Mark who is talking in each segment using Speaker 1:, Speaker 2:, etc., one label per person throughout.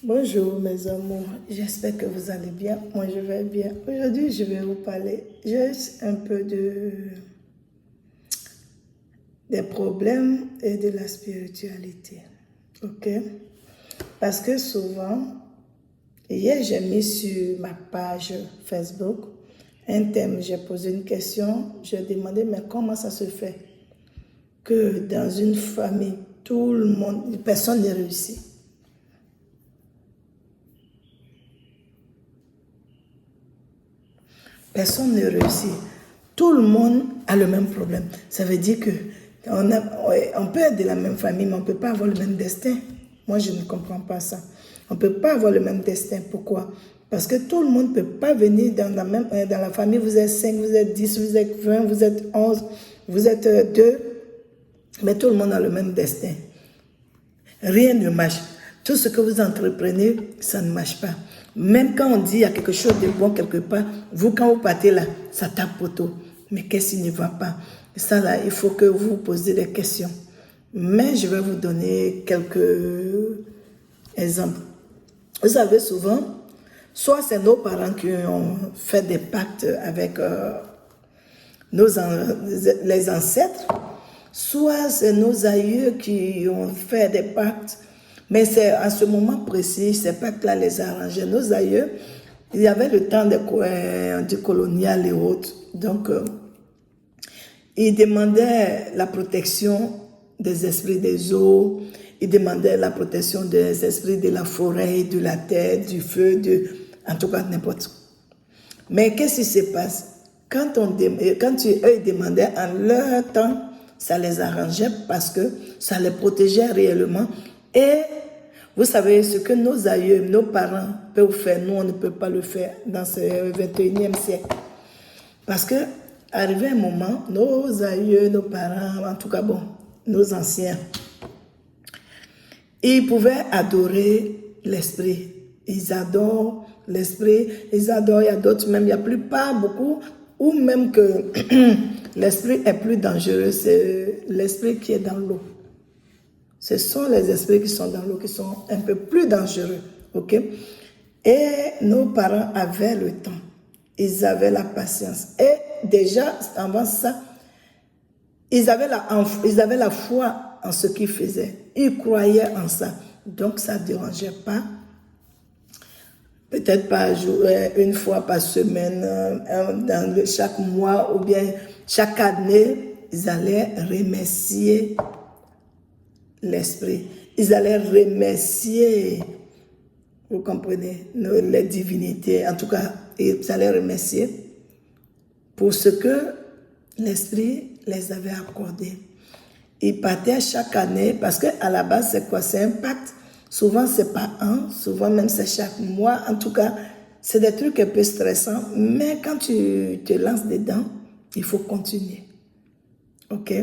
Speaker 1: Bonjour mes amours, j'espère que vous allez bien. Moi je vais bien. Aujourd'hui je vais vous parler juste un peu des problèmes et de la spiritualité. Ok? Parce que souvent, hier j'ai mis sur ma page Facebook un thème, j'ai posé une question, j'ai demandé mais comment ça se fait que dans une famille, tout le monde, personne n'est réussi. Personne ne réussit. Tout le monde a le même problème. Ça veut dire que on peut être de la même famille, mais on ne peut pas avoir le même destin. Moi, je ne comprends pas ça. On ne peut pas avoir le même destin. Pourquoi? Parce que tout le monde ne peut pas venir dans la famille. Vous êtes 5, vous êtes 10, vous êtes 20, vous êtes 11, vous êtes 2. Mais tout le monde a le même destin. Rien ne marche. Tout ce que vous entreprenez, ça ne marche pas. Même quand on dit qu'il y a quelque chose de bon quelque part, vous, quand vous partez là, ça tape poteau. Mais qu'est-ce qui ne va pas? Ça là, il faut que vous posiez des questions. Mais je vais vous donner quelques exemples. Vous savez, souvent, soit c'est nos parents qui ont fait des pactes avec les ancêtres, soit c'est nos aïeux qui ont fait des pactes. Mais c'est à ce moment précis, ces pactes-là les arrangeaient. Nos aïeux, il y avait le temps du colonial et autres. Donc, ils demandaient la protection des esprits des eaux, ils demandaient la protection des esprits de la forêt, de la terre, du feu, en tout cas n'importe quoi. Mais qu'est-ce qui se passe? Quand eux demandaient en leur temps, ça les arrangeait parce que ça les protégeait réellement. Et vous savez, ce que nos aïeux, nos parents peuvent faire, nous, on ne peut pas le faire dans ce 21e siècle. Parce que, arrivé un moment, nos aïeux, nos parents, en tout cas, bon, nos anciens, ils pouvaient adorer l'esprit. Ils adorent l'esprit, ils adorent, il y a d'autres même, il n'y a plus pas beaucoup, ou même que l'esprit est plus dangereux, c'est l'esprit qui est dans l'eau. Ce sont les esprits qui sont dans l'eau qui sont un peu plus dangereux, ok? Et nos parents avaient le temps, ils avaient la patience. Et déjà, avant ça, ils avaient la foi en ce qu'ils faisaient. Ils croyaient en ça. Donc, ça ne dérangeait pas. Peut-être pas une fois par semaine, chaque mois ou bien chaque année, ils allaient remercier l'esprit. Ils allaient remercier, vous comprenez, les divinités. En tout cas, ils allaient remercier pour ce que l'esprit les avait accordé. Ils partaient chaque année parce qu'à la base, c'est quoi? C'est un pacte. Souvent, c'est pas un, souvent même c'est chaque mois. En tout cas, c'est des trucs un peu stressants. Mais quand tu te lances dedans, il faut continuer. OK?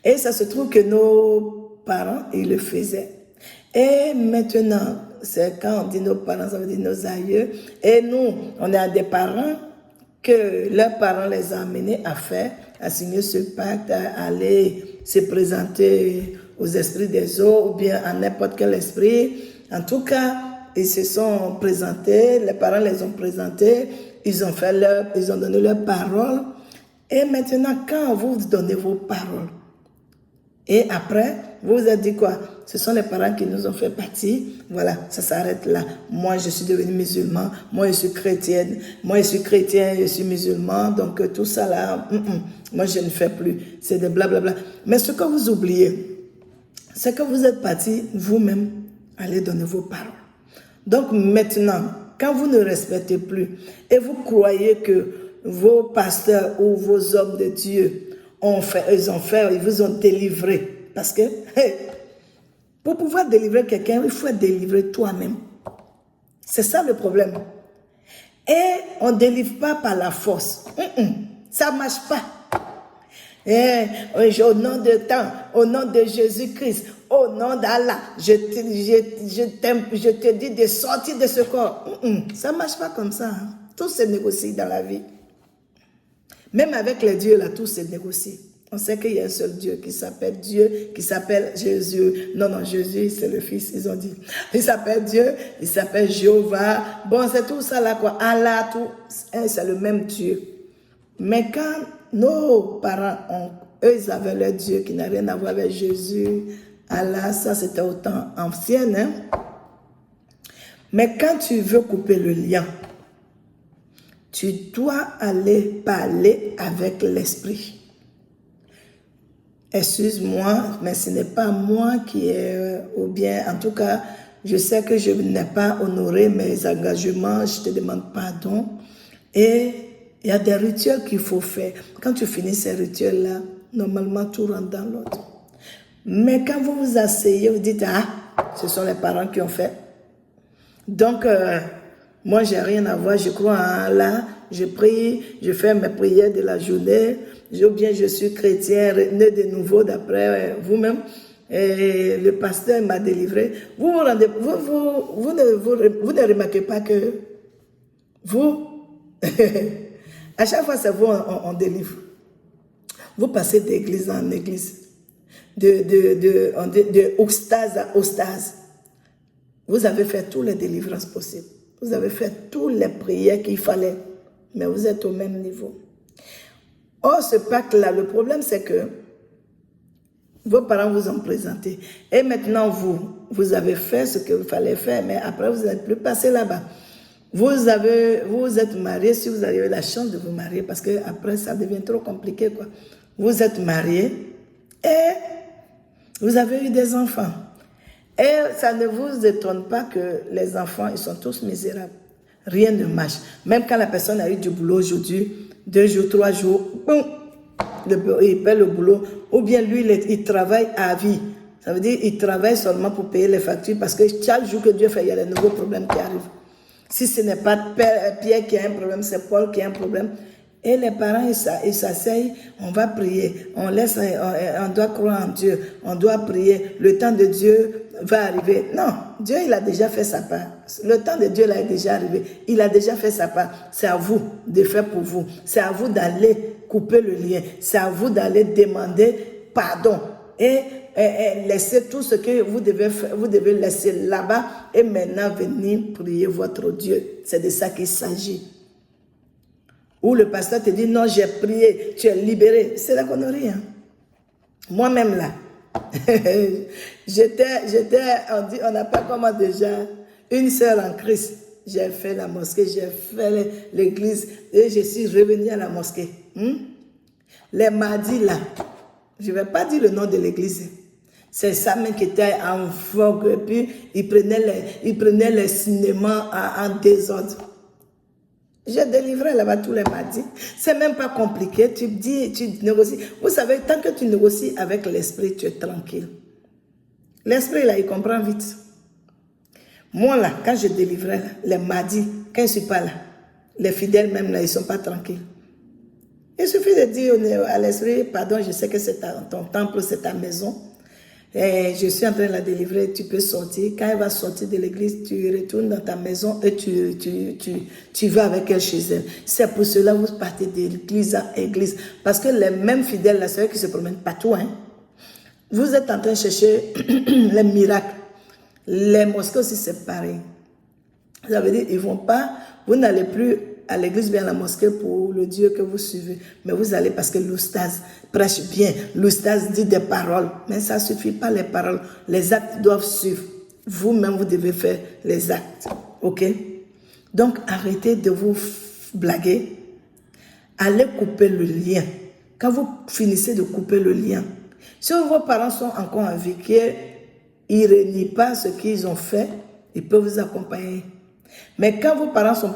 Speaker 1: Et ça se trouve que nos parents, ils le faisaient. Et maintenant, c'est quand on dit nos parents, ça veut dire nos aïeux. Et nous, on a des parents que leurs parents les ont amenés à faire, à signer ce pacte, à aller se présenter aux esprits des eaux ou bien à n'importe quel esprit. En tout cas, ils se sont présentés, les parents les ont présentés, ils ont donné leurs paroles. Et maintenant, quand vous donnez vos paroles, et après, vous vous êtes dit quoi? Ce sont les parents qui nous ont fait partir. Voilà, ça s'arrête là. Moi, je suis devenue musulman. Moi, je suis chrétienne. Moi, je suis chrétien, je suis musulman. Donc, tout ça là, moi, je ne fais plus. C'est de blablabla. Mais ce que vous oubliez, c'est que vous êtes parti vous-même aller donner vos paroles. Donc, maintenant, quand vous ne respectez plus et vous croyez que vos pasteurs ou vos hommes de Dieu ils vous ont délivré. Parce que, pour pouvoir délivrer quelqu'un, il faut être délivré toi-même. C'est ça le problème. Et on ne délivre pas par la force. Ça ne marche pas. Au nom de temps, au nom de Jésus-Christ, au nom d'Allah, je te dis de sortir de ce corps. Ça ne marche pas comme ça. Tout se négocie dans la vie. Même avec les dieux, là, tout se négocie. On sait qu'il y a un seul Dieu, qui s'appelle Jésus. Non, Jésus, c'est le Fils, ils ont dit. Il s'appelle Dieu, il s'appelle Jéhovah. Bon, c'est tout ça là, quoi. Allah, tout, c'est le même Dieu. Mais quand nos parents, eux, ils avaient leur Dieu qui n'a rien à voir avec Jésus, Allah, ça c'était au temps ancien, hein. Mais quand tu veux couper le lien, tu dois aller parler avec l'esprit. Excuse-moi, mais ce n'est pas moi qui est, ou bien, en tout cas, je sais que je n'ai pas honoré mes engagements, je te demande pardon. Et il y a des rituels qu'il faut faire. Quand tu finis ces rituels-là, normalement, tout rentre dans l'autre. Mais quand vous vous asseyez, vous dites, ah, ce sont les parents qui ont fait. Donc, moi, j'ai rien à voir, je crois en Allah, je prie, je fais mes prières de la journée, ou bien je suis chrétien, né de nouveau d'après vous-même, et le pasteur m'a délivré. Vous ne remarquez pas que vous, à chaque fois c'est vous on délivre. Vous passez d'église en église, de ostase à ostase. Vous avez fait toutes les délivrances possibles. Vous avez fait toutes les prières qu'il fallait. Mais vous êtes au même niveau. Or, ce pacte-là, le problème, c'est que vos parents vous ont présenté. Et maintenant, vous avez fait ce qu'il fallait faire, mais après, vous n'êtes plus passé là-bas. Vous êtes marié, si vous avez la chance de vous marier, parce que après ça devient trop compliqué, quoi. Vous êtes marié et vous avez eu des enfants. Et ça ne vous étonne pas que les enfants, ils sont tous misérables. Rien ne marche. Même quand la personne a eu du boulot aujourd'hui, 2 jours, 3 jours, boum, il perd le boulot. Ou bien lui, il travaille à vie. Ça veut dire qu'il travaille seulement pour payer les factures parce que chaque jour que Dieu fait, il y a des nouveaux problèmes qui arrivent. Si ce n'est pas Pierre qui a un problème, c'est Paul qui a un problème. Et les parents, ils s'asseyent, on va prier, on doit croire en Dieu, on doit prier, le temps de Dieu va arriver. Non, Dieu, il a déjà fait sa part. Le temps de Dieu, là, est déjà arrivé. Il a déjà fait sa part. C'est à vous de faire pour vous. C'est à vous d'aller couper le lien. C'est à vous d'aller demander pardon. Et laisser tout ce que vous devez laisser là-bas et maintenant venir prier votre Dieu. C'est de ça qu'il s'agit. Ou le pasteur te dit, non, j'ai prié, tu es libéré. C'est la connerie. Hein? Moi-même, là, on n'a pas comment déjà, une sœur en Christ. J'ai fait la mosquée, j'ai fait l'église et je suis revenue à la mosquée. Les mardis, là, je ne vais pas dire le nom de l'église. C'est ça même qui était en vogue. Et puis, ils prenaient les cinémas en désordre. J'ai délivré là-bas tous les mardis. C'est même pas compliqué. Tu dis, tu négocies. Vous savez, tant que tu négocies avec l'esprit, tu es tranquille. L'esprit, là, il comprend vite. Moi, là, quand je délivrais les mardis, quand je ne suis pas là, les fidèles même, là, ils ne sont pas tranquilles. Il suffit de dire à l'esprit, pardon, je sais que c'est ton temple, c'est ta maison. Et je suis en train de la délivrer, tu peux sortir. Quand elle va sortir de l'église, tu retournes dans ta maison et tu vas avec elle chez elle. C'est pour cela que vous partez d'église à église. Parce que les mêmes fidèles, là, c'est eux qui se promènent partout. Hein. Vous êtes en train de chercher les miracles. Les mosquées aussi, c'est pareil. Ça veut dire qu'ils vont pas, vous n'allez plus à l'église, bien à la mosquée pour le Dieu que vous suivez. Mais vous allez parce que l'oustaz prêche bien. L'oustaz dit des paroles. Mais ça ne suffit pas les paroles. Les actes doivent suivre. Vous-même, vous devez faire les actes. OK? Donc, arrêtez de vous blaguer. Allez couper le lien. Quand vous finissez de couper le lien, si vos parents sont encore en vie, qu'ils ne renient pas ce qu'ils ont fait, ils peuvent vous accompagner. Mais quand vos parents sont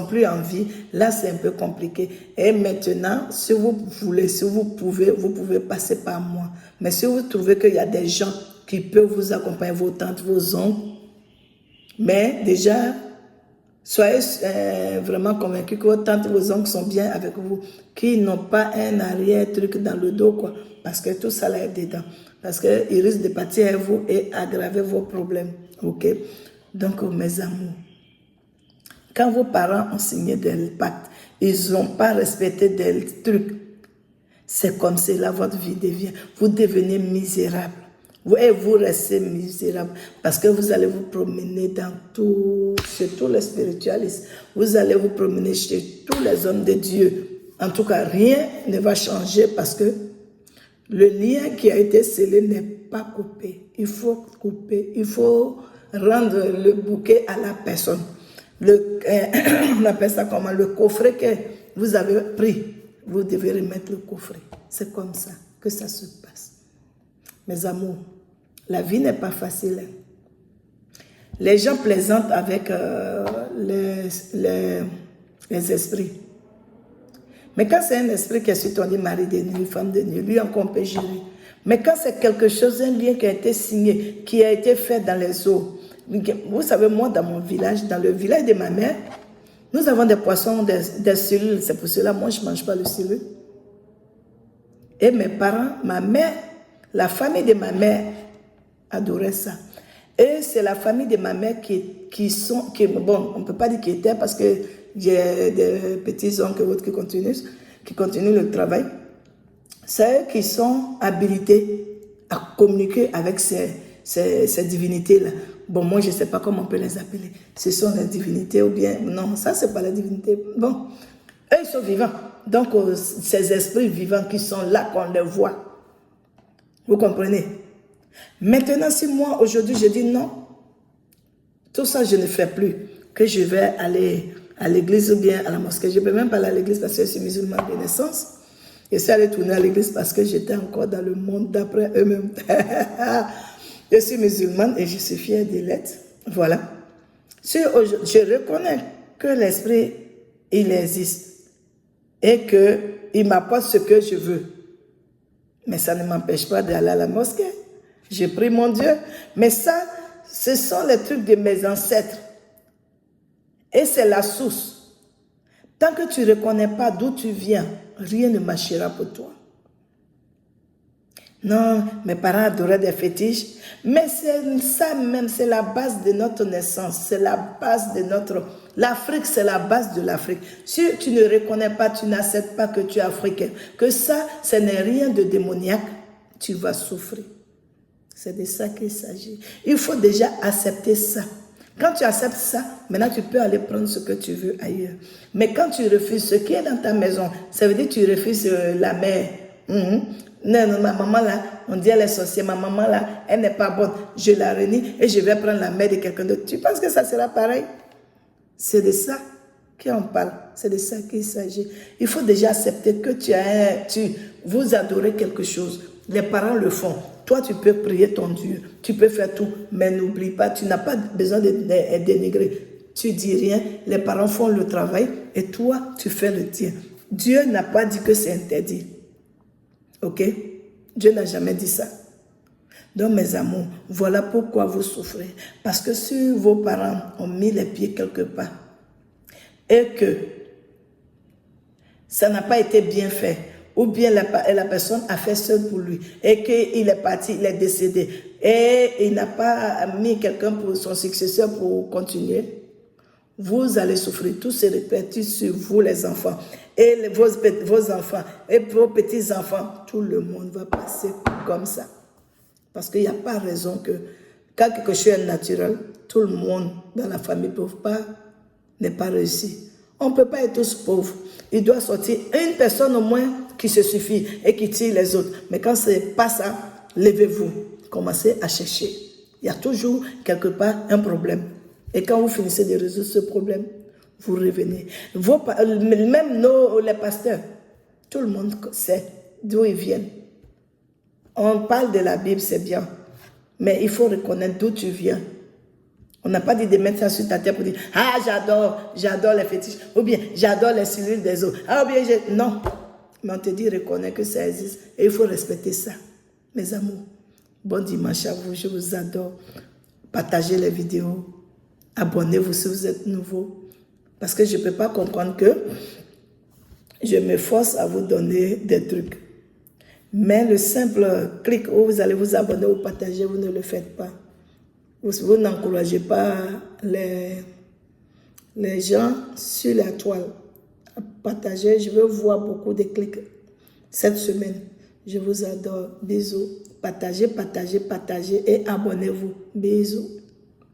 Speaker 1: plus en vie, là c'est un peu compliqué. Et maintenant, si vous voulez, si vous pouvez passer par moi. Mais si vous trouvez qu'il y a des gens qui peuvent vous accompagner, vos tantes, vos oncles, mais déjà, soyez vraiment convaincus que vos tantes, vos oncles sont bien avec vous, qu'ils n'ont pas un arrière-truc dans le dos, quoi. Parce que tout ça là est dedans. Parce qu'ils risquent de partir à vous et aggraver vos problèmes. OK? Donc, mes amours, quand vos parents ont signé des pactes, ils n'ont pas respecté des trucs. C'est comme cela votre vie devient. Vous devenez misérable. Et vous restez misérable parce que vous allez vous promener dans tout, chez tous les spiritualistes. Vous allez vous promener chez tous les hommes de Dieu. En tout cas, rien ne va changer parce que le lien qui a été scellé n'est pas coupé. Il faut couper, il faut rendre le bouquet à la personne. On appelle ça comment? Le coffret que vous avez pris, vous devez remettre le coffret. C'est comme ça que ça se passe. Mes amours, la vie n'est pas facile. Les gens plaisantent avec les esprits. Mais quand c'est un esprit qui est sur ton lit, mari de nuit, femme de nuit, lui encore on peut gérer. Mais quand c'est quelque chose, un lien qui a été signé, qui a été fait dans les eaux. Vous savez, moi, dans mon village, dans le village de ma mère, nous avons des poissons, des cellules. C'est pour cela, moi, je ne mange pas le cellule. Et mes parents, ma mère, la famille de ma mère adorait ça. Et c'est la famille de ma mère bon, on ne peut pas dire qui était parce que j'ai des petits-oncles et autres qui continuent le travail. C'est eux qui sont habilités à communiquer avec ces divinités-là. Bon, moi, je ne sais pas comment on peut les appeler. Ce sont les divinités ou bien... Non, ça, ce n'est pas la divinité. Bon, eux, ils sont vivants. Donc, ces esprits vivants qui sont là, qu'on les voit. Vous comprenez? Maintenant, si moi, aujourd'hui, je dis non, tout ça, je ne fais plus, que je vais aller à l'église ou bien à la mosquée. Je ne peux même pas aller à l'église parce que je suis musulmane de naissance. Je suis allée tourner à l'église parce que j'étais encore dans le monde d'après eux-mêmes. Je suis musulmane et je suis fière de l'être. Voilà. Si je reconnais que l'esprit, il existe et qu'il m'apporte ce que je veux. Mais ça ne m'empêche pas d'aller à la mosquée. J'ai pris mon Dieu. Mais ça, ce sont les trucs de mes ancêtres. Et c'est la source. Tant que tu ne reconnais pas d'où tu viens, rien ne marchera pour toi. Non, mes parents adoraient des fétiches. Mais c'est ça même, c'est la base de notre naissance. C'est la base de notre... L'Afrique, c'est la base de l'Afrique. Si tu ne reconnais pas, tu n'acceptes pas que tu es africain, que ça, ce n'est rien de démoniaque, tu vas souffrir. C'est de ça qu'il s'agit. Il faut déjà accepter ça. Quand tu acceptes ça, maintenant tu peux aller prendre ce que tu veux ailleurs. Mais quand tu refuses ce qui est dans ta maison, ça veut dire que tu refuses la mère. Non, ma maman là, on dit elle est sorcière, ma maman là, elle n'est pas bonne. Je la renie et je vais prendre la mère de quelqu'un d'autre. Tu penses que ça sera pareil? C'est de ça qu'on parle. C'est de ça qu'il s'agit. Il faut déjà accepter que vous adorez quelque chose. Les parents le font. Toi, tu peux prier ton Dieu. Tu peux faire tout. Mais n'oublie pas, tu n'as pas besoin de dénigrer. Tu dis rien. Les parents font le travail et toi, tu fais le tien. Dieu n'a pas dit que c'est interdit. Ok? Dieu n'a jamais dit ça. Donc, mes amours, voilà pourquoi vous souffrez. Parce que si vos parents ont mis les pieds quelque part et que ça n'a pas été bien fait, ou bien la personne a fait seul pour lui et qu'il est parti, il est décédé et il n'a pas mis quelqu'un pour son successeur pour continuer, vous allez souffrir. Tout se répète sur vous les enfants et vos enfants et vos petits-enfants. Tout le monde va passer comme ça. Parce qu'il n'y a pas raison que quand quelque chose est naturel, tout le monde dans la famille n'est pas réussi. On ne peut pas être tous pauvres. Il doit sortir une personne au moins qui se suffit et qui tire les autres. Mais quand ce n'est pas ça, levez-vous. Commencez à chercher. Il y a toujours quelque part un problème. Et quand vous finissez de résoudre ce problème, vous revenez. Même les pasteurs, tout le monde sait d'où ils viennent. On parle de la Bible, c'est bien. Mais il faut reconnaître d'où tu viens. On n'a pas dit de mettre ça sur ta tête pour dire « Ah, j'adore les fétiches. » Ou bien « J'adore les cellules des os. » Ah, ou bien non. Mais on te dit reconnais que ça existe. Et il faut respecter ça. Mes amours, bon dimanche à vous. Je vous adore. Partagez les vidéos. Abonnez-vous si vous êtes nouveau. Parce que je ne peux pas comprendre que je me force à vous donner des trucs. Mais le simple clic où vous allez vous abonner ou partager, vous ne le faites pas. Vous n'encouragez pas les gens sur la toile à partager. Je veux voir beaucoup de clics. cette semaine. Je vous adore. Bisous. Partagez, partagez, partagez et abonnez-vous. Bisous.